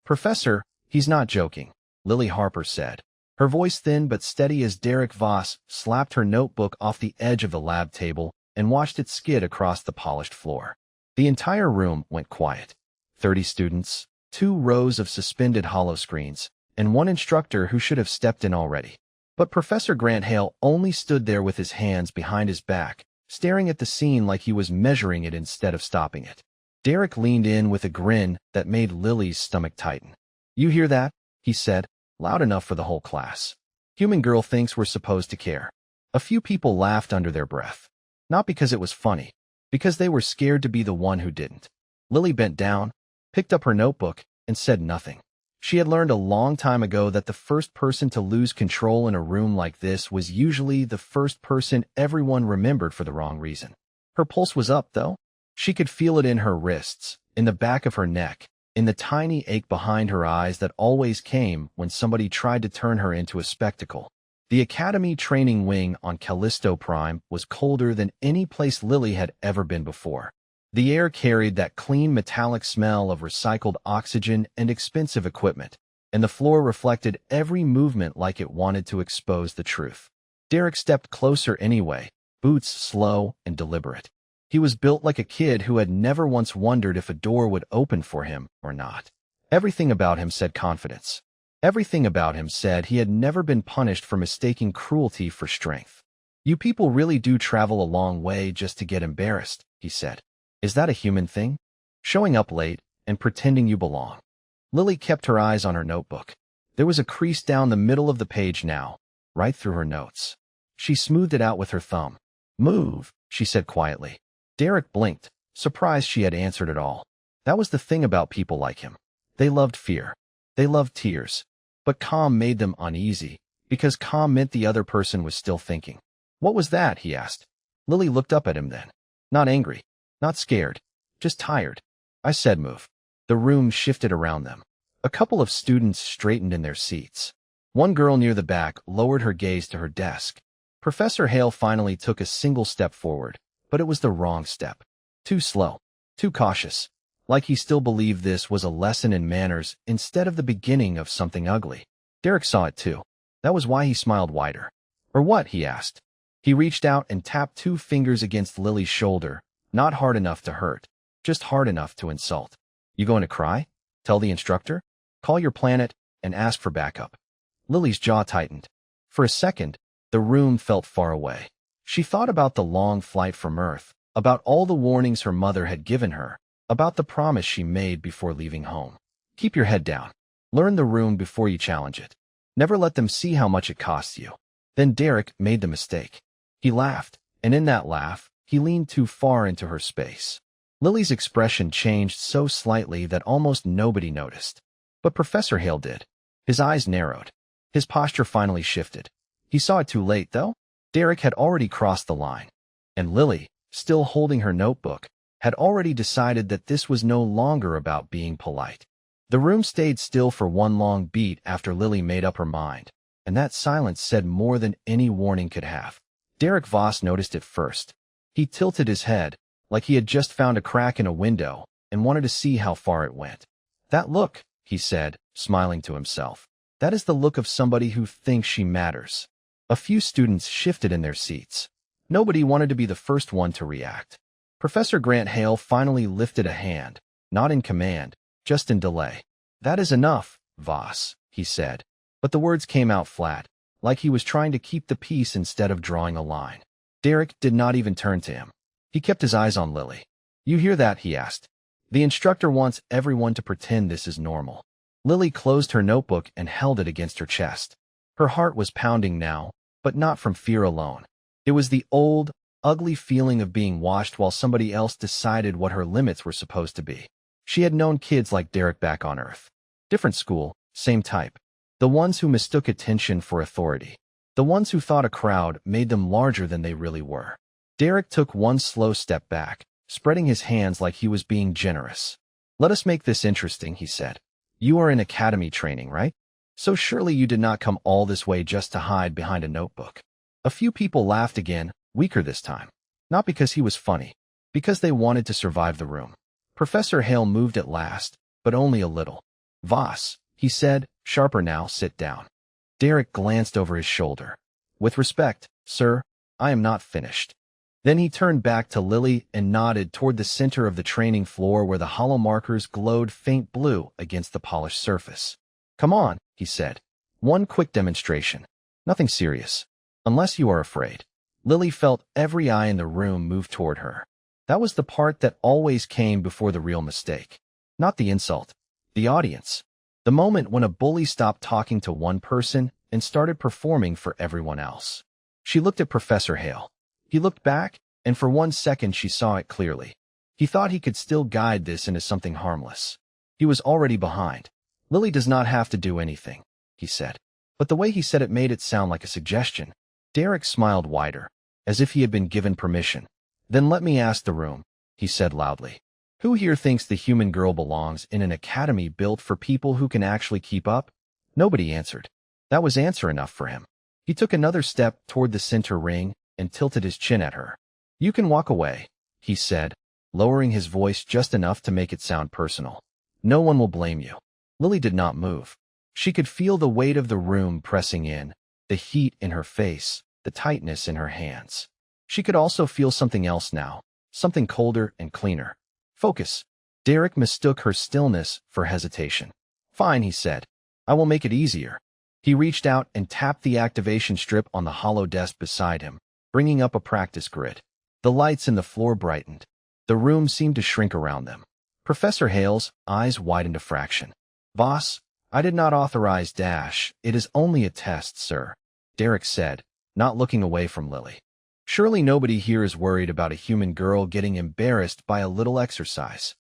Professor, he's not joking, Lily Harper said. Her voice thin but steady as Derek Voss slapped her notebook off the edge of the lab table and watched it skid across the polished floor. The entire room went quiet. 30 students, 2 rows of suspended holoscreens, and 1 instructor who should have stepped in already. But Professor Grant Hale only stood there with his hands behind his back, staring at the scene like he was measuring it instead of stopping it. Derek leaned in with a grin that made Lily's stomach tighten. "You hear that?" he said, loud enough for the whole class. "Human girl thinks we're supposed to care." A few people laughed under their breath. Not because it was funny, because they were scared to be the one who didn't. Lily bent down, picked up her notebook, and said nothing. She had learned a long time ago that the first person to lose control in a room like this was usually the first person everyone remembered for the wrong reason. Her pulse was up, though. She could feel it in her wrists, in the back of her neck, in the tiny ache behind her eyes that always came when somebody tried to turn her into a spectacle. The Academy training wing on Callisto Prime was colder than any place Lily had ever been before. The air carried that clean metallic smell of recycled oxygen and expensive equipment, and the floor reflected every movement like it wanted to expose the truth. Derek stepped closer anyway, boots slow and deliberate. He was built like a kid who had never once wondered if a door would open for him or not. Everything about him said confidence. Everything about him said he had never been punished for mistaking cruelty for strength. "You people really do travel a long way just to get embarrassed," he said. "Is that a human thing? Showing up late and pretending you belong?" Lily kept her eyes on her notebook. There was a crease down the middle of the page now, right through her notes. She smoothed it out with her thumb. "Move," she said quietly. Derek blinked, surprised she had answered at all. That was the thing about people like him. They loved fear. They loved tears. But calm made them uneasy, because calm meant the other person was still thinking. "What was that?" he asked. Lily looked up at him then. Not angry. Not scared. Just tired. "I said move." The room shifted around them. A couple of students straightened in their seats. One girl near the back lowered her gaze to her desk. Professor Hale finally took a single step forward, but it was the wrong step. Too slow. Too cautious. Like he still believed this was a lesson in manners instead of the beginning of something ugly. Derek saw it too. That was why he smiled wider. "Or what?" he asked. He reached out and tapped 2 fingers against Lily's shoulder, not hard enough to hurt, just hard enough to insult. "You going to cry? Tell the instructor? Call your planet and ask for backup." Lily's jaw tightened. For a second, the room felt far away. She thought about the long flight from Earth, about all the warnings her mother had given her, about the promise she made before leaving home. Keep your head down. Learn the room before you challenge it. Never let them see how much it costs you. Then Derek made the mistake. He laughed, and in that laugh, he leaned too far into her space. Lily's expression changed so slightly that almost nobody noticed. But Professor Hale did. His eyes narrowed. His posture finally shifted. He saw it too late, though. Derek had already crossed the line. And Lily, still holding her notebook, had already decided that this was no longer about being polite. The room stayed still for one long beat after Lily made up her mind, and that silence said more than any warning could have. Derek Voss noticed it first. He tilted his head, like he had just found a crack in a window, and wanted to see how far it went. "That look," he said, smiling to himself. "That is the look of somebody who thinks she matters." A few students shifted in their seats. Nobody wanted to be the first one to react. Professor Grant Hale finally lifted a hand, not in command, just in delay. "That is enough, Voss," he said, but the words came out flat, like he was trying to keep the peace instead of drawing a line. Derek did not even turn to him. He kept his eyes on Lily. "You hear that?" he asked. "The instructor wants everyone to pretend this is normal." Lily closed her notebook and held it against her chest. Her heart was pounding now, but not from fear alone. It was the old, ugly feeling of being watched while somebody else decided what her limits were supposed to be. She had known kids like Derek back on Earth. Different school, same type. The ones who mistook attention for authority. The ones who thought a crowd made them larger than they really were. Derek took one slow step back, spreading his hands like he was being generous. "Let us make this interesting," he said. "You are in academy training, right? So surely you did not come all this way just to hide behind a notebook." A few people laughed again, weaker this time. Not because he was funny, because they wanted to survive the room. Professor Hale moved at last, but only a little. Voss, he said, sharper now, sit down. Derek glanced over his shoulder. With respect, sir, I am not finished. Then he turned back to Lily and nodded toward the center of the training floor where the hollow markers glowed faint blue against the polished surface. Come on, he said. One quick demonstration. Nothing serious. Unless you are afraid. Lily felt every eye in the room move toward her. That was the part that always came before the real mistake. Not the insult. The audience. The moment when a bully stopped talking to one person and started performing for everyone else. She looked at Professor Hale. He looked back, and for 1 second she saw it clearly. He thought he could still guide this into something harmless. He was already behind. Lily does not have to do anything, he said. But the way he said it made it sound like a suggestion. Derek smiled wider, as if he had been given permission. Then let me ask the room, he said loudly. Who here thinks the human girl belongs in an academy built for people who can actually keep up? Nobody answered. That was answer enough for him. He took another step toward the center ring and tilted his chin at her. You can walk away, he said, lowering his voice just enough to make it sound personal. No one will blame you. Lily did not move. She could feel the weight of the room pressing in, the heat in her face, the tightness in her hands. She could also feel something else now, something colder and cleaner. Focus. Derek mistook her stillness for hesitation. Fine, he said. I will make it easier. He reached out and tapped the activation strip on the hollow desk beside him, bringing up a practice grid. The lights in the floor brightened. The room seemed to shrink around them. Professor Hale's eyes widened a fraction. Voss, I did not authorize dash. It is only a test, sir, Derek said, not looking away from Lily. Surely nobody here is worried about a human girl getting embarrassed by a little exercise.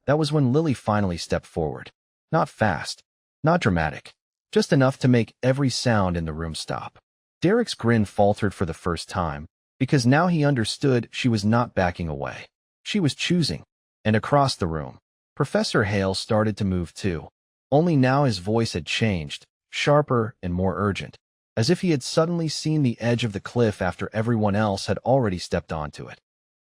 That was when Lily finally stepped forward. Not fast, not dramatic, just enough to make every sound in the room stop. Derek's grin faltered for the first time, because now he understood she was not backing away. She was choosing. And across the room, Professor Hale started to move too. Only now his voice had changed, sharper and more urgent, as if he had suddenly seen the edge of the cliff after everyone else had already stepped onto it.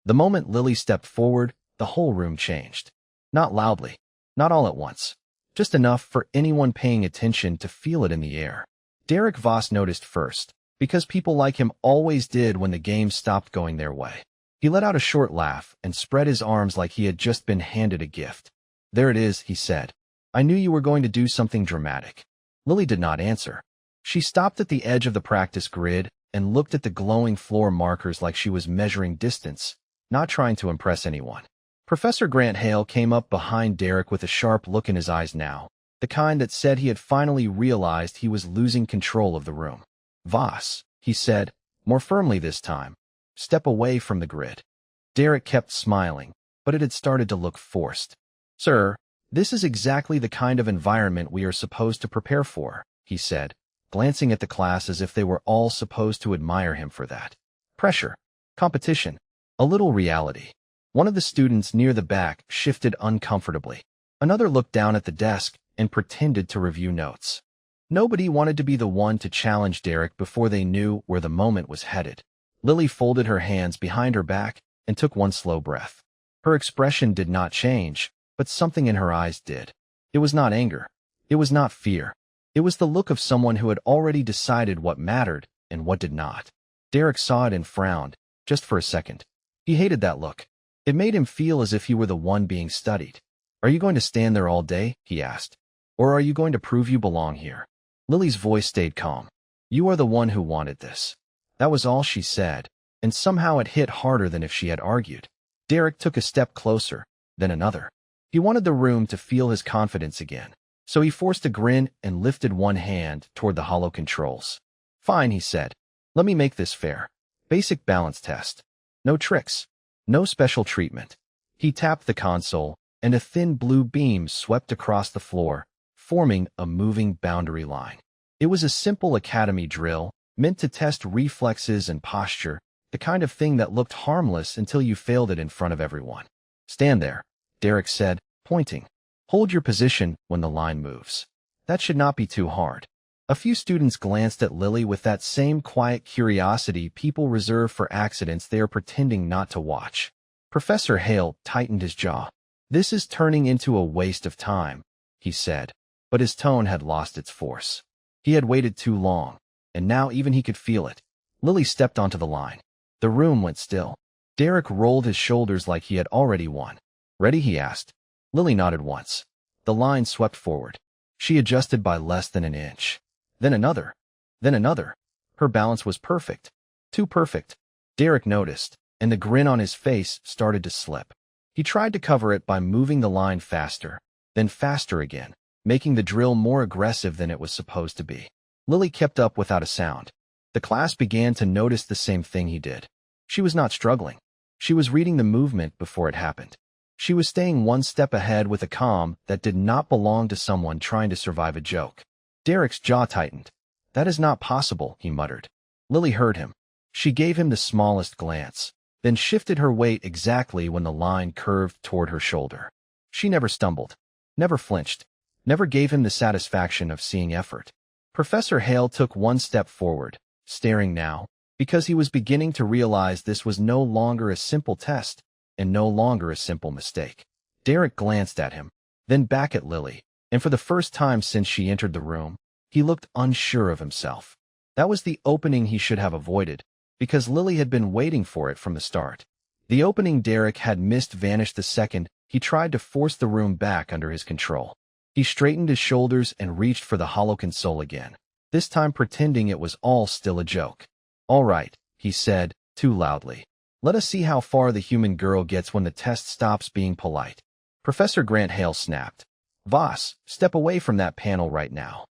The moment Lily stepped forward, the whole room changed. Not loudly, not all at once, just enough for anyone paying attention to feel it in the air. Derek Voss noticed first, because people like him always did when the game stopped going their way. He let out a short laugh and spread his arms like he had just been handed a gift. There it is, he said. I knew you were going to do something dramatic. Lily did not answer. She stopped at the edge of the practice grid and looked at the glowing floor markers like she was measuring distance, not trying to impress anyone. Professor Grant Hale came up behind Derek with a sharp look in his eyes now, the kind that said he had finally realized he was losing control of the room. Voss, he said, more firmly this time, step away from the grid. Derek kept smiling, but it had started to look forced. Sir, this is exactly the kind of environment we are supposed to prepare for, he said, glancing at the class as if they were all supposed to admire him for that. Pressure, competition, a little reality. One of the students near the back shifted uncomfortably. Another looked down at the desk and pretended to review notes. Nobody wanted to be the one to challenge Derek before they knew where the moment was headed. Lily folded her hands behind her back and took one slow breath. Her expression did not change, but something in her eyes did. It was not anger. It was not fear. It was the look of someone who had already decided what mattered and what did not. Derek saw it and frowned, just for a second. He hated that look. It made him feel as if he were the one being studied. Are you going to stand there all day? He asked. Or are you going to prove you belong here? Lily's voice stayed calm. You are the one who wanted this. That was all she said, and somehow it hit harder than if she had argued. Derek took a step closer, then another. He wanted the room to feel his confidence again, so he forced a grin and lifted one hand toward the hollow controls. Fine, he said. Let me make this fair. Basic balance test. No tricks. No special treatment. He tapped the console, and a thin blue beam swept across the floor, forming a moving boundary line. It was a simple academy drill, meant to test reflexes and posture, the kind of thing that looked harmless until you failed it in front of everyone. Stand there, Derek said, pointing. Hold your position when the line moves. That should not be too hard. A few students glanced at Lily with that same quiet curiosity people reserve for accidents they are pretending not to watch. Professor Hale tightened his jaw. This is turning into a waste of time, he said. but his tone had lost its force. He had waited too long, and now even he could feel it. Lily stepped onto the line. The room went still. Derek rolled his shoulders like he had already won. "Ready?" he asked. Lily nodded once. The line swept forward. She adjusted by less than an inch. Then another. Then another. Her balance was perfect. Too perfect. Derek noticed, and the grin on his face started to slip. He tried to cover it by moving the line faster, then faster again, making the drill more aggressive than it was supposed to be. Lily kept up without a sound. The class began to notice the same thing he did. She was not struggling. She was reading the movement before it happened. She was staying one step ahead with a calm that did not belong to someone trying to survive a joke. Derek's jaw tightened. "That is not possible," he muttered. Lily heard him. She gave him the smallest glance, then shifted her weight exactly when the line curved toward her shoulder. She never stumbled, never flinched, never gave him the satisfaction of seeing effort. Professor Hale took one step forward, staring now, because he was beginning to realize this was no longer a simple test, and no longer a simple mistake. Derek glanced at him, then back at Lily, and for the first time since she entered the room, he looked unsure of himself. That was the opening he should have avoided, because Lily had been waiting for it from the start. The opening Derek had missed vanished the second he tried to force the room back under his control. He straightened his shoulders and reached for the hollow console again, this time pretending it was all still a joke. "All right," he said, too loudly. "Let us see how far the human girl gets when the test stops being polite." Professor Grant Hale snapped. "Voss, step away from that panel right now."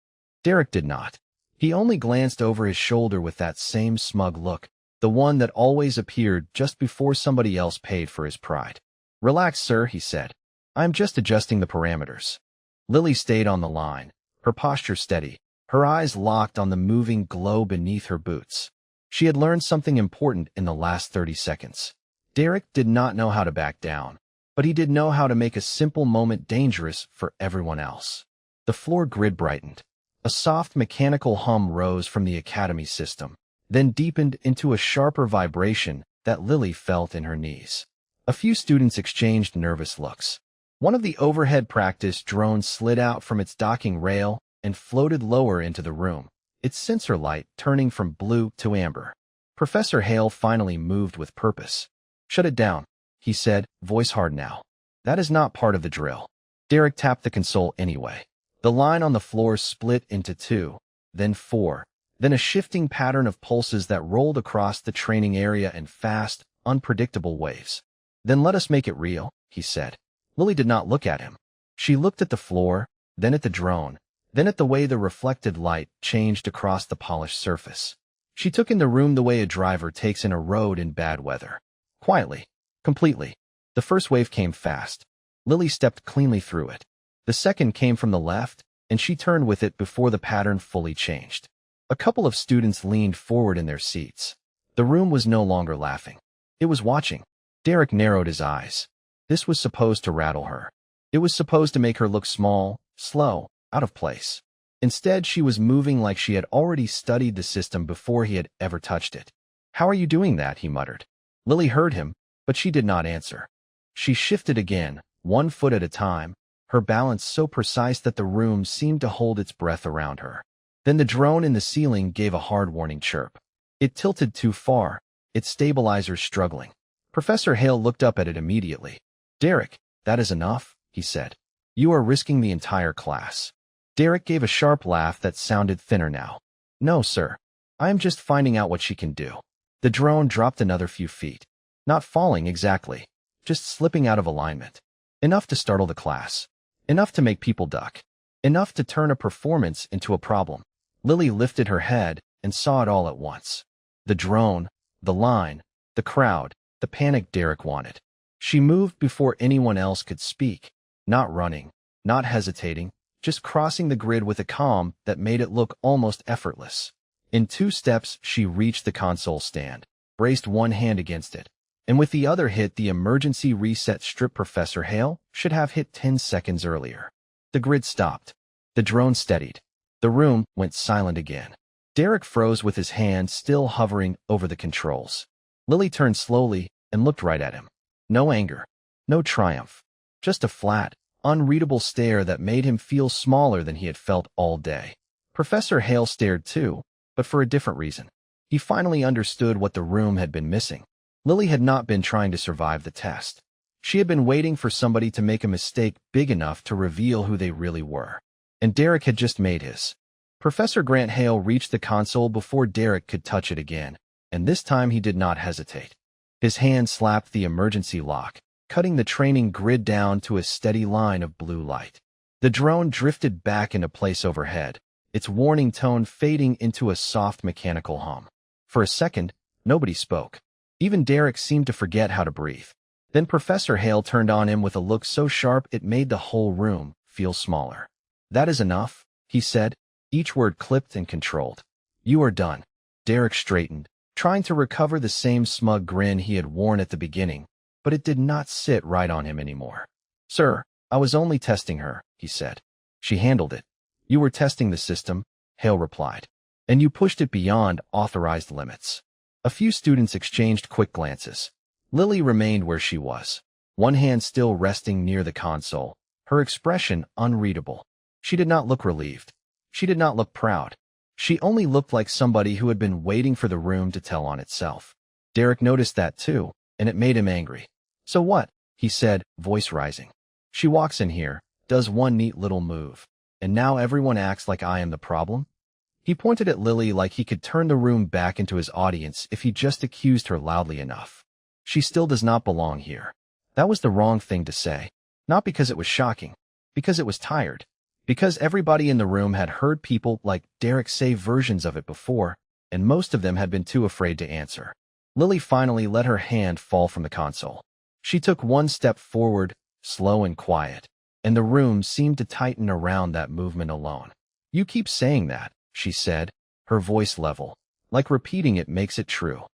Derek did not. He only glanced over his shoulder with that same smug look, the one that always appeared just before somebody else paid for his pride. "Relax, sir," he said. "I'm just adjusting the parameters." Lily stayed on the line, her posture steady, her eyes locked on the moving glow beneath her boots. She had learned something important in the last 30 seconds. Derek did not know how to back down, but he did know how to make a simple moment dangerous for everyone else. The floor grid brightened. A soft mechanical hum rose from the academy system, then deepened into a sharper vibration that Lily felt in her knees. A few students exchanged nervous looks. One of the overhead practice drones slid out from its docking rail and floated lower into the room, its sensor light turning from blue to amber. Professor Hale finally moved with purpose. "Shut it down," he said, voice hard now. "That is not part of the drill." Derek tapped the console anyway. The line on the floor split into 2, then 4, then a shifting pattern of pulses that rolled across the training area in fast, unpredictable waves. "Then let us make it real," he said. Lily did not look at him. She looked at the floor, then at the drone, then at the way the reflected light changed across the polished surface. She took in the room the way a driver takes in a road in bad weather. Quietly, completely. The first wave came fast. Lily stepped cleanly through it. The second came from the left, and she turned with it before the pattern fully changed. A couple of students leaned forward in their seats. The room was no longer laughing. It was watching. Derek narrowed his eyes. This was supposed to rattle her. It was supposed to make her look small, slow, out of place. Instead, she was moving like she had already studied the system before he had ever touched it. "How are you doing that?" he muttered. Lily heard him, but she did not answer. She shifted again, one foot at a time, her balance so precise that the room seemed to hold its breath around her. Then the drone in the ceiling gave a hard warning chirp. It tilted too far, its stabilizers struggling. Professor Hale looked up at it immediately. "Derek, that is enough," he said. "You are risking the entire class." Derek gave a sharp laugh that sounded thinner now. "No, sir. I am just finding out what she can do." The drone dropped another few feet. Not falling exactly, just slipping out of alignment. Enough to startle the class. Enough to make people duck. Enough to turn a performance into a problem. Lily lifted her head and saw it all at once. The drone, the line, the crowd, the panic Derek wanted. She moved before anyone else could speak, not running, not hesitating, just crossing the grid with a calm that made it look almost effortless. In 2 steps, she reached the console stand, braced one hand against it, and with the other hit the emergency reset strip Professor Hale should have hit 10 seconds earlier. The grid stopped. The drone steadied. The room went silent again. Derek froze with his hand still hovering over the controls. Lily turned slowly and looked right at him. No anger, no triumph, just a flat, unreadable stare that made him feel smaller than he had felt all day. Professor Hale stared too, but for a different reason. He finally understood what the room had been missing. Lily had not been trying to survive the test. She had been waiting for somebody to make a mistake big enough to reveal who they really were. And Derek had just made his. Professor Grant Hale reached the console before Derek could touch it again, and this time he did not hesitate. His hand slapped the emergency lock, cutting the training grid down to a steady line of blue light. The drone drifted back into place overhead, its warning tone fading into a soft mechanical hum. For a second, nobody spoke. Even Derek seemed to forget how to breathe. Then Professor Hale turned on him with a look so sharp it made the whole room feel smaller. "That is enough," he said, each word clipped and controlled. "You are done." Derek straightened, trying to recover the same smug grin he had worn at the beginning, but it did not sit right on him anymore. "Sir, I was only testing her," he said. "She handled it." "You were testing the system," Hale replied, "and you pushed it beyond authorized limits." A few students exchanged quick glances. Lily remained where she was, one hand still resting near the console, her expression unreadable. She did not look relieved. She did not look proud. She only looked like somebody who had been waiting for the room to tell on itself. Derek noticed that too, and it made him angry. "So what?" he said, voice rising. "She walks in here, does one neat little move, and now everyone acts like I am the problem?" He pointed at Lily like he could turn the room back into his audience if he just accused her loudly enough. "She still does not belong here." That was the wrong thing to say. Not because it was shocking, because it was tired. Because everybody in the room had heard people like Derek say versions of it before, and most of them had been too afraid to answer. Lily finally let her hand fall from the console. She took one step forward, slow and quiet, and the room seemed to tighten around that movement alone. "You keep saying that," she said, her voice level, like repeating it makes it true.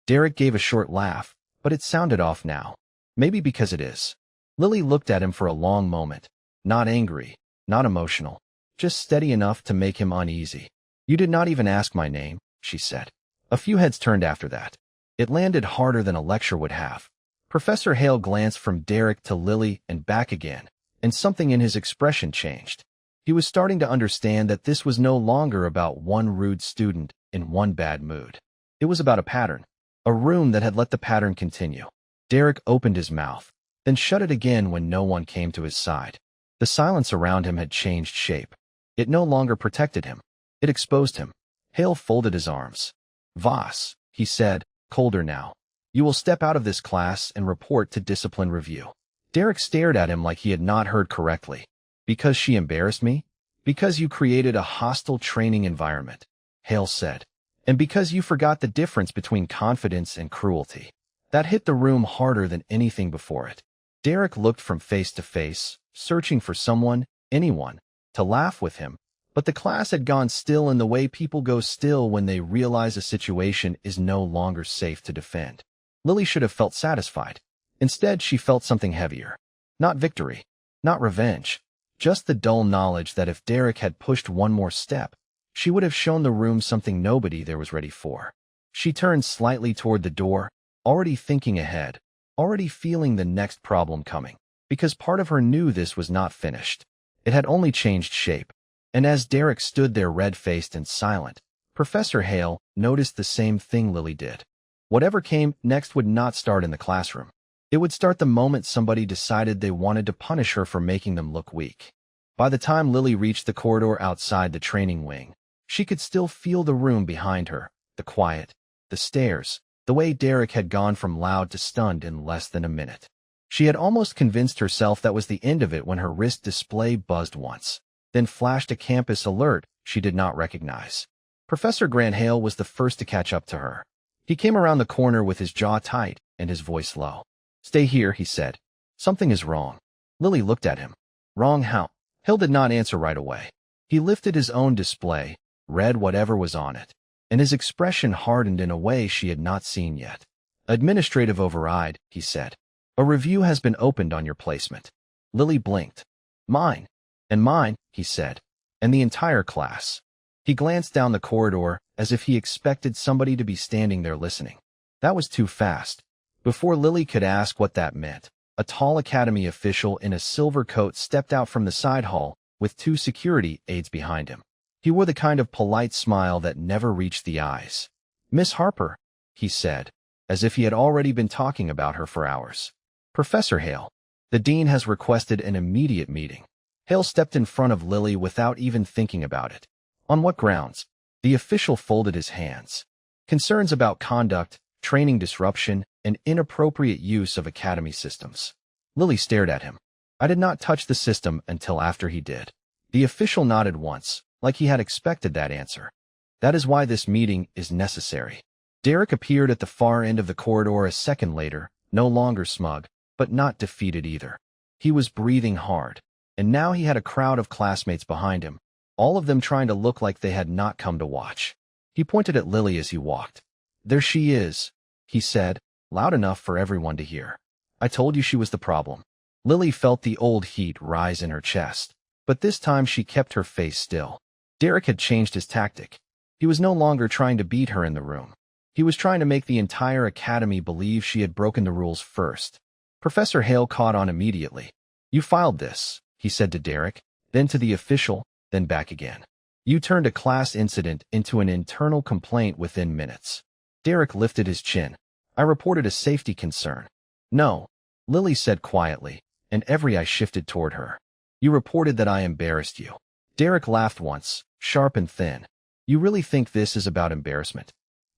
Derek gave a short laugh, but it sounded off now. "Maybe because it is." Lily looked at him for a long moment, not angry, not emotional, just steady enough to make him uneasy. "You did not even ask my name," she said. A few heads turned after that. It landed harder than a lecture would have. Professor Hale glanced from Derek to Lily and back again, and something in his expression changed. He was starting to understand that this was no longer about one rude student in one bad mood. It was about a pattern, a room that had let the pattern continue. Derek opened his mouth, then shut it again when no one came to his side. The silence around him had changed shape. It no longer protected him. It exposed him. Hale folded his arms. "Voss," he said, colder now, "you will step out of this class and report to discipline review." Derek stared at him like he had not heard correctly. "Because she embarrassed me? Because you created a hostile training environment," Hale said. "And because you forgot the difference between confidence and cruelty." That hit the room harder than anything before it. Derek looked from face to face, searching for someone, anyone, to laugh with him, but the class had gone still in the way people go still when they realize a situation is no longer safe to defend. Lily should have felt satisfied. Instead, she felt something heavier. Not victory, not revenge, just the dull knowledge that if Derek had pushed one more step, she would have shown the room something nobody there was ready for. She turned slightly toward the door, already thinking ahead, already feeling the next problem coming, because part of her knew this was not finished. It had only changed shape. And as Derek stood there red-faced and silent, Professor Hale noticed the same thing Lily did. Whatever came next would not start in the classroom. It would start the moment somebody decided they wanted to punish her for making them look weak. By the time Lily reached the corridor outside the training wing, she could still feel the room behind her, the quiet, the stares, the way Derek had gone from loud to stunned in less than a minute. She had almost convinced herself that was the end of it when her wrist display buzzed once, then flashed a campus alert she did not recognize. Professor Grant Hale was the first to catch up to her. He came around the corner with his jaw tight and his voice low. "Stay here," he said. "Something is wrong." Lily looked at him. "Wrong how?" Hale did not answer right away. He lifted his own display, read whatever was on it, and his expression hardened in a way she had not seen yet. "Administrative override," he said. "A review has been opened on your placement." Lily blinked. "Mine." "And mine," he said. "And the entire class." He glanced down the corridor as if he expected somebody to be standing there listening. That was too fast. Before Lily could ask what that meant, A tall academy official in a silver coat stepped out from the side hall with 2 security aides behind him. He wore the kind of polite smile that never reached the eyes. "Miss Harper," he said, as if he had already been talking about her for hours. "Professor Hale, the dean has requested an immediate meeting." Hale stepped in front of Lily without even thinking about it. "On what grounds?" The official folded his hands. "Concerns about conduct, training disruption, and inappropriate use of academy systems." Lily stared at him. "I did not touch the system until after he did." The official nodded once, like he had expected that answer. "That is why this meeting is necessary." Derek appeared at the far end of the corridor a second later, no longer smug, but not defeated either. He was breathing hard, and now he had a crowd of classmates behind him, all of them trying to look like they had not come to watch. He pointed at Lily as he walked. "There she is," he said, loud enough for everyone to hear. "I told you she was the problem." Lily felt the old heat rise in her chest, but this time she kept her face still. Derek had changed his tactic. He was no longer trying to beat her in the room. He was trying to make the entire academy believe she had broken the rules first. Professor Hale caught on immediately. "You filed this," he said to Derek, then to the official, then back again. "You turned a class incident into an internal complaint within minutes." Derek lifted his chin. "I reported a safety concern." "No," Lily said quietly, and every eye shifted toward her. "You reported that I embarrassed you." Derek laughed once, sharp and thin. "You really think this is about embarrassment?"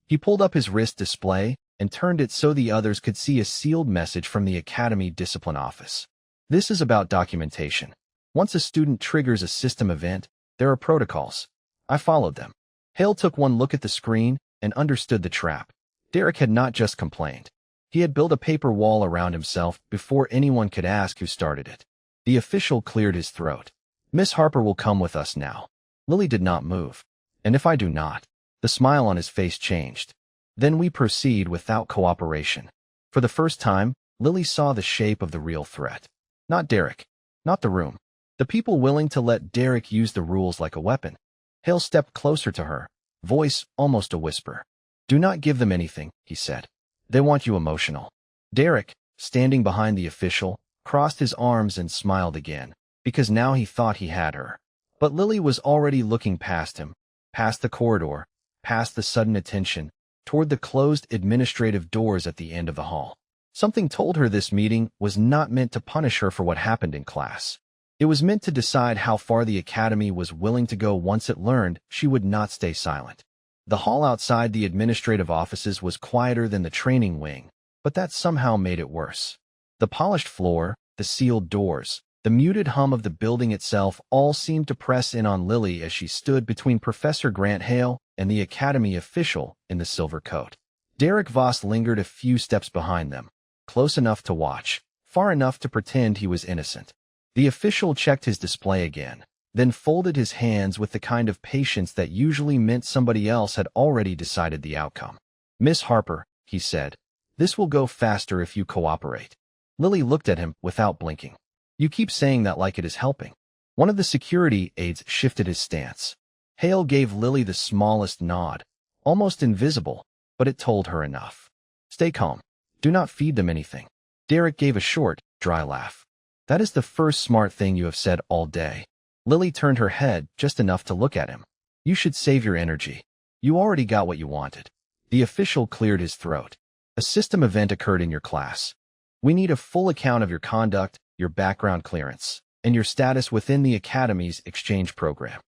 He pulled up his wrist display and turned it so the others could see a sealed message from the Academy Discipline Office. "This is about documentation. Once a student triggers a system event, there are protocols. I followed them." Hale took one look at the screen and understood the trap. Derek had not just complained. He had built a paper wall around himself before anyone could ask who started it. The official cleared his throat. "Miss Harper will come with us now." Lily did not move. "And if I do not?" The smile on his face changed. "Then we proceed without cooperation." For the first time, Lily saw the shape of the real threat. Not Derek. Not the room. The people willing to let Derek use the rules like a weapon. Hale stepped closer to her, voice almost a whisper. "Do not give them anything," he said. "They want you emotional." Derek, standing behind the official, crossed his arms and smiled again, because now he thought he had her. But Lily was already looking past him, past the corridor, past the sudden attention, toward the closed administrative doors at the end of the hall. Something told her this meeting was not meant to punish her for what happened in class. It was meant to decide how far the academy was willing to go once it learned she would not stay silent. The hall outside the administrative offices was quieter than the training wing, but that somehow made it worse. The polished floor, the sealed doors, the muted hum of the building itself all seemed to press in on Lily as she stood between Professor Grant Hale and the academy official in the silver coat. Derek Voss lingered a few steps behind them, close enough to watch, far enough to pretend he was innocent. The official checked his display again, then folded his hands with the kind of patience that usually meant somebody else had already decided the outcome. "Miss Harper," he said, "this will go faster if you cooperate." Lily looked at him without blinking. "You keep saying that like it is helping." One of the security aides shifted his stance. Hale gave Lily the smallest nod, almost invisible, but it told her enough. "Stay calm. Do not feed them anything." Derek gave a short, dry laugh. "That is the first smart thing you have said all day." Lily turned her head just enough to look at him. "You should save your energy. You already got what you wanted." The official cleared his throat. "A system event occurred in your class. We need a full account of your conduct, your background clearance, and your status within the Academy's exchange program."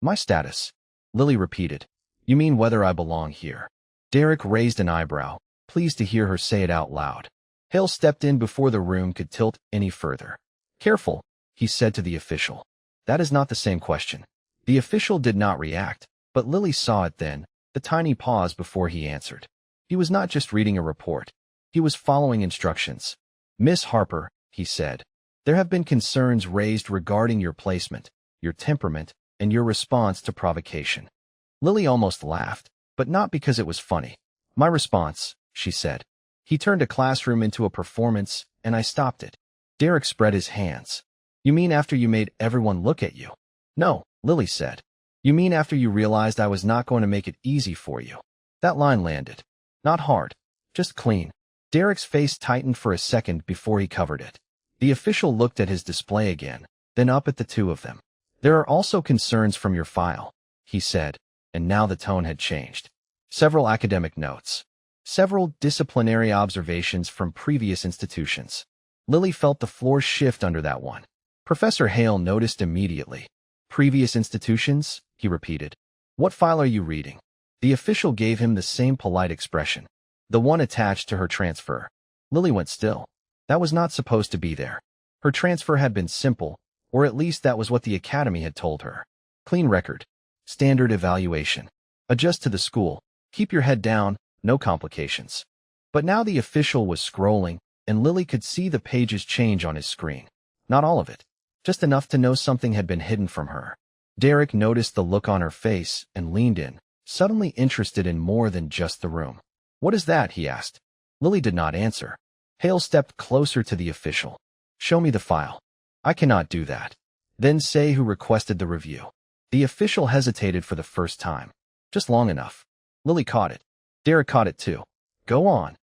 "My status?" Lily repeated. "You mean whether I belong here?" Derek raised an eyebrow, pleased to hear her say it out loud. Hale stepped in before the room could tilt any further. "Careful," he said to the official. "That is not the same question." The official did not react, but Lily saw it then, the tiny pause before he answered. He was not just reading a report. He was following instructions. "Miss Harper," he said, "there have been concerns raised regarding your placement, your temperament, and your response to provocation." Lily almost laughed, but not because it was funny. "My response," she said. "He turned a classroom into a performance, and I stopped it." Derek spread his hands. "You mean after you made everyone look at you?" "No," Lily said. "You mean after you realized I was not going to make it easy for you." That line landed. Not hard, just clean. Derek's face tightened for a second before he covered it. The official looked at his display again, then up at the two of them. There are also concerns from your file, he said, and now the tone had changed. Several academic notes. Several disciplinary observations from previous institutions. Lily felt the floor shift under that one. Professor Hale noticed immediately. Previous institutions? He repeated. What file are you reading? The official gave him the same polite expression. The one attached to her transfer. Lily went still. That was not supposed to be there. Her transfer had been simple, or at least that was what the academy had told her. Clean record. Standard evaluation. Adjust to the school. Keep your head down, no complications. But now the official was scrolling, and Lily could see the pages change on his screen. Not all of it. Just enough to know something had been hidden from her. Derek noticed the look on her face and leaned in, suddenly interested in more than just the room. What is that? He asked. Lily did not answer. Hale stepped closer to the official. Show me the file. I cannot do that. Then say who requested the review. The official hesitated for the first time. Just long enough. Lily caught it. Derek caught it too. Go on,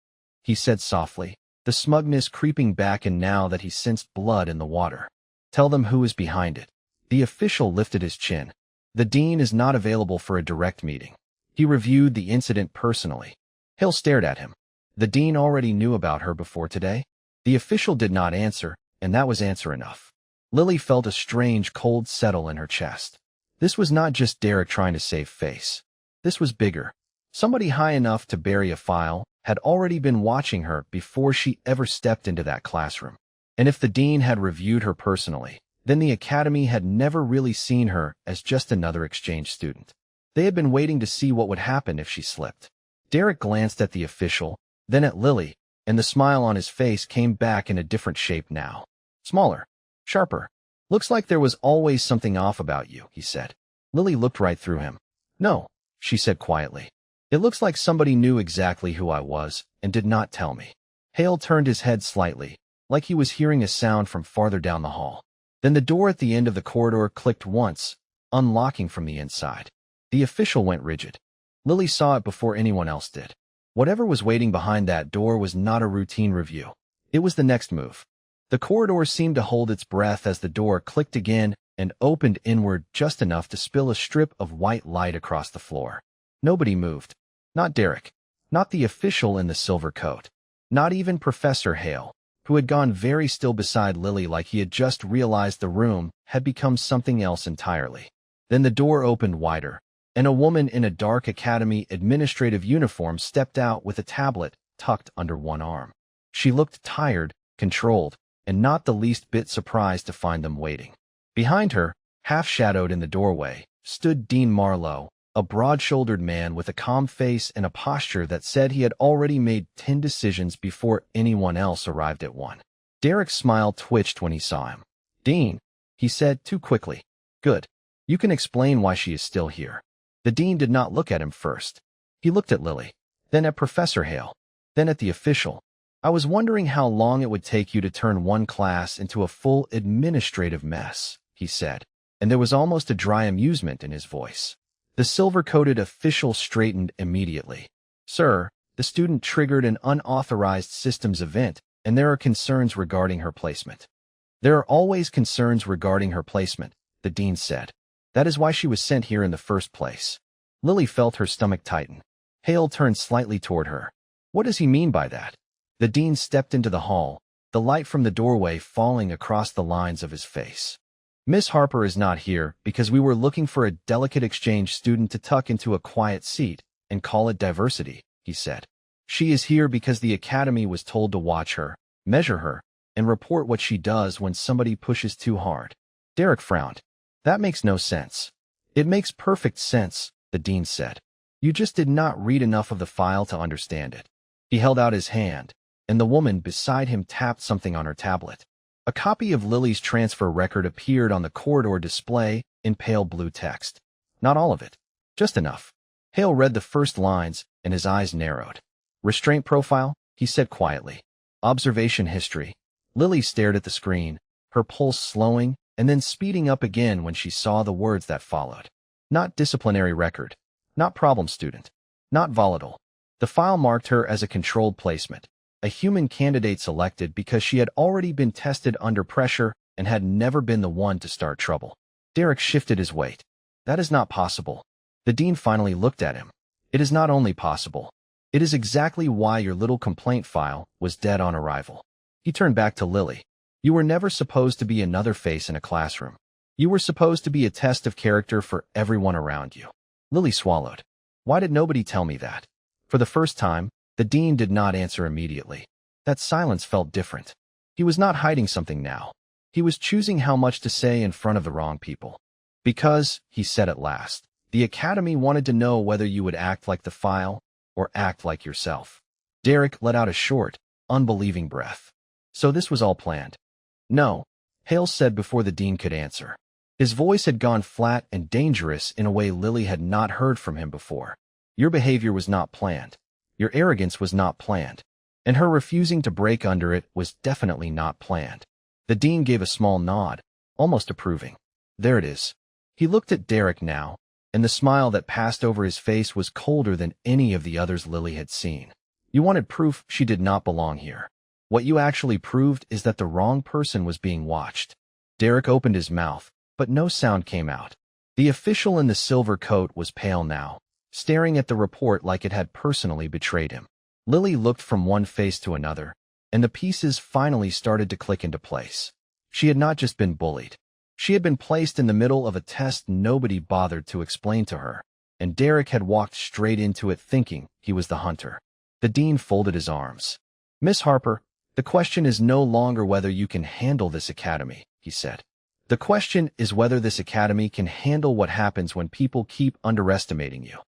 he said softly, the smugness creeping back in now that he sensed blood in the water. Tell them who is behind it. The official lifted his chin. The dean is not available for a direct meeting. He reviewed the incident personally. Hale stared at him. The dean already knew about her before today? The official did not answer, and that was answer enough. Lily felt a strange cold settle in her chest. This was not just Derek trying to save face. This was bigger. Somebody high enough to bury a file had already been watching her before she ever stepped into that classroom. And if the dean had reviewed her personally, then the academy had never really seen her as just another exchange student. They had been waiting to see what would happen if she slipped. Derek glanced at the official, then at Lily, and the smile on his face came back in a different shape now. Smaller. Sharper. Looks like there was always something off about you, he said. Lily looked right through him. No, she said quietly. It looks like somebody knew exactly who I was and did not tell me. Hale turned his head slightly, like he was hearing a sound from farther down the hall. Then the door at the end of the corridor clicked once, unlocking from the inside. The official went rigid. Lily saw it before anyone else did. Whatever was waiting behind that door was not a routine review. It was the next move. The corridor seemed to hold its breath as the door clicked again and opened inward just enough to spill a strip of white light across the floor. Nobody moved. Not Derek. Not the official in the silver coat. Not even Professor Hale, who had gone very still beside Lily like he had just realized the room had become something else entirely. Then the door opened wider, and a woman in a dark academy administrative uniform stepped out with a tablet tucked under one arm. She looked tired, controlled, and not the least bit surprised to find them waiting. Behind her, half-shadowed in the doorway, stood Dean Marlowe, a broad-shouldered man with a calm face and a posture that said he had already made 10 decisions before anyone else arrived at one. Derek's smile twitched when he saw him. Dean, he said too quickly. Good. You can explain why she is still here. The dean did not look at him first. He looked at Lily, then at Professor Hale, then at the official. I was wondering how long it would take you to turn one class into a full administrative mess, he said, and there was almost a dry amusement in his voice. The silver-coated official straightened immediately. Sir, the student triggered an unauthorized systems event, and there are concerns regarding her placement. There are always concerns regarding her placement, the dean said. That is why she was sent here in the first place. Lily felt her stomach tighten. Hale turned slightly toward her. What does he mean by that? The dean stepped into the hall, the light from the doorway falling across the lines of his face. Miss Harper is not here because we were looking for a delicate exchange student to tuck into a quiet seat and call it diversity, he said. She is here because the academy was told to watch her, measure her, and report what she does when somebody pushes too hard. Derek frowned. That makes no sense. It makes perfect sense, the dean said. You just did not read enough of the file to understand it. He held out his hand, and the woman beside him tapped something on her tablet. A copy of Lily's transfer record appeared on the corridor display in pale blue text. Not all of it. Just enough. Hale read the first lines, and his eyes narrowed. Restraint profile, he said quietly. Observation history. Lily stared at the screen, her pulse slowing and then speeding up again when she saw the words that followed. Not disciplinary record. Not problem student. Not volatile. The file marked her as a controlled placement, a human candidate selected because she had already been tested under pressure and had never been the one to start trouble. Derek shifted his weight. That is not possible. The dean finally looked at him. It is not only possible. It is exactly why your little complaint file was dead on arrival. He turned back to Lily. You were never supposed to be another face in a classroom. You were supposed to be a test of character for everyone around you. Lily swallowed. Why did nobody tell me that? For the first time, the dean did not answer immediately. That silence felt different. He was not hiding something now. He was choosing how much to say in front of the wrong people. Because, he said at last, the academy wanted to know whether you would act like the file or act like yourself. Derek let out a short, unbelieving breath. So this was all planned. No, Hale said before the dean could answer. His voice had gone flat and dangerous in a way Lily had not heard from him before. Your behavior was not planned. Your arrogance was not planned. And her refusing to break under it was definitely not planned. The dean gave a small nod, almost approving. There it is. He looked at Derek now, and the smile that passed over his face was colder than any of the others Lily had seen. You wanted proof she did not belong here. What you actually proved is that the wrong person was being watched. Derek opened his mouth, but no sound came out. The official in the silver coat was pale now, staring at the report like it had personally betrayed him. Lily looked from one face to another, and the pieces finally started to click into place. She had not just been bullied. She had been placed in the middle of a test nobody bothered to explain to her, and Derek had walked straight into it thinking he was the hunter. The dean folded his arms. Miss Harper, the question is no longer whether you can handle this academy, he said. The question is whether this academy can handle what happens when people keep underestimating you.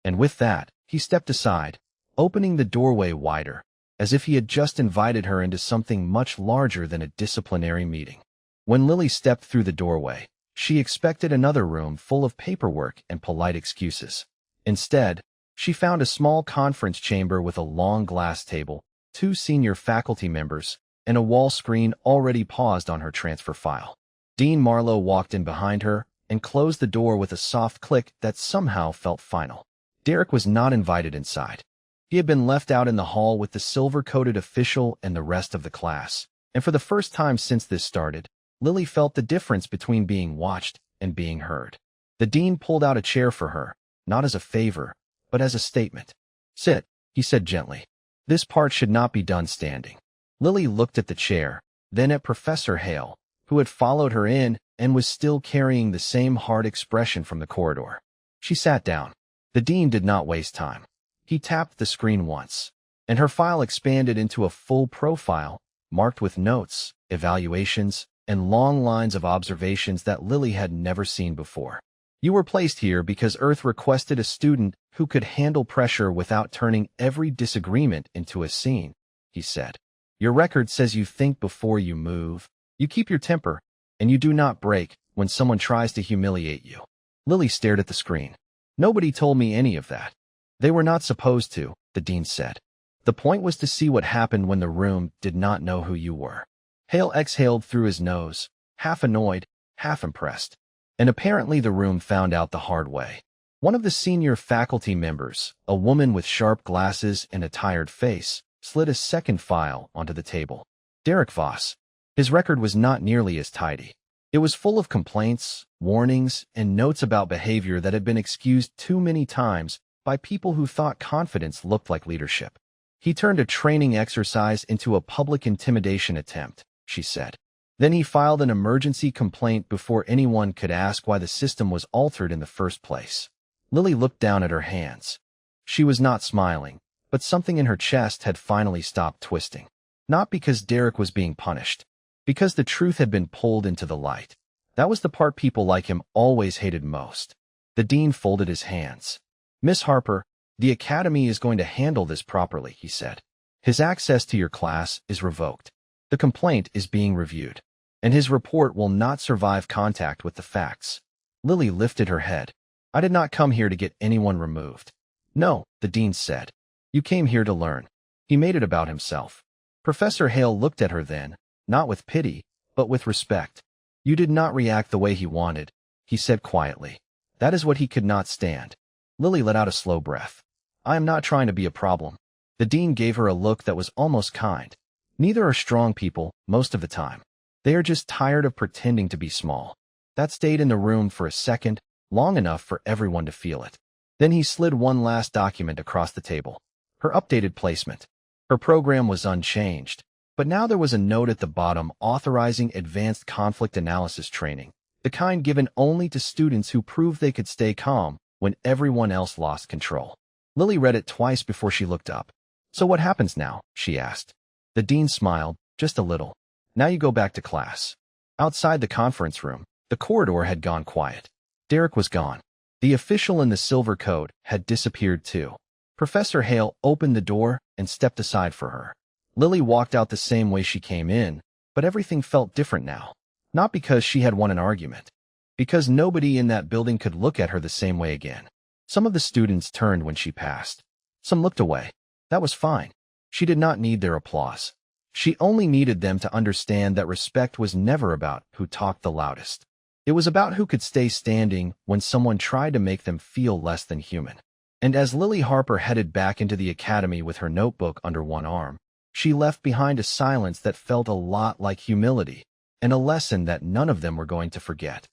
And with that, he stepped aside, opening the doorway wider, as if he had just invited her into something much larger than a disciplinary meeting. When Lily stepped through the doorway, she expected another room full of paperwork and polite excuses. Instead, she found a small conference chamber with a long glass table, 2 senior faculty members, and a wall screen already paused on her transfer file. Dean Marlowe walked in behind her and closed the door with a soft click that somehow felt final. Derek was not invited inside. He had been left out in the hall with the silver-coated official and the rest of the class, and for the first time since this started, Lily felt the difference between being watched and being heard. The dean pulled out a chair for her, not as a favor, but as a statement. Sit, he said gently. This part should not be done standing. Lily looked at the chair, then at Professor Hale, who had followed her in and was still carrying the same hard expression from the corridor. She sat down. The dean did not waste time. He tapped the screen once, and her file expanded into a full profile, marked with notes, evaluations, and long lines of observations that Lily had never seen before. You were placed here because Earth requested a student who could handle pressure without turning every disagreement into a scene, he said. Your record says you think before you move, you keep your temper, and you do not break when someone tries to humiliate you. Lily stared at the screen. Nobody told me any of that. They were not supposed to, the dean said. The point was to see what happened when the room did not know who you were. Hale exhaled through his nose, half annoyed, half impressed. And apparently the room found out the hard way. One of the senior faculty members, a woman with sharp glasses and a tired face, slid a second file onto the table. Derek Voss. His record was not nearly as tidy. It was full of complaints, warnings, and notes about behavior that had been excused too many times by people who thought confidence looked like leadership. He turned a training exercise into a public intimidation attempt, she said. Then he filed an emergency complaint before anyone could ask why the system was altered in the first place. Lily looked down at her hands. She was not smiling, but something in her chest had finally stopped twisting. Not because Derek was being punished, because the truth had been pulled into the light. That was the part people like him always hated most. The dean folded his hands. Miss Harper, the academy is going to handle this properly, he said. His access to your class is revoked. The complaint is being reviewed, and his report will not survive contact with the facts. Lily lifted her head. I did not come here to get anyone removed. No, the dean said. You came here to learn. He made it about himself. Professor Hale looked at her then, not with pity, but with respect. You did not react the way he wanted, he said quietly. That is what he could not stand. Lily let out a slow breath. I am not trying to be a problem. The dean gave her a look that was almost kind. Neither are strong people, most of the time. They are just tired of pretending to be small. That stayed in the room for a second, long enough for everyone to feel it. Then he slid one last document across the table. Her updated placement. Her program was unchanged, but now there was a note at the bottom authorizing advanced conflict analysis training, the kind given only to students who proved they could stay calm when everyone else lost control. Lily read it twice before she looked up. "So what happens now?" she asked. The dean smiled, just a little. "Now you go back to class." Outside the conference room, the corridor had gone quiet. Derek was gone. The official in the silver coat had disappeared too. Professor Hale opened the door and stepped aside for her. Lily walked out the same way she came in, but everything felt different now. Not because she had won an argument. Because nobody in that building could look at her the same way again. Some of the students turned when she passed. Some looked away. That was fine. She did not need their applause. She only needed them to understand that respect was never about who talked the loudest. It was about who could stay standing when someone tried to make them feel less than human. And as Lily Harper headed back into the academy with her notebook under one arm, she left behind a silence that felt a lot like humility, and a lesson that none of them were going to forget.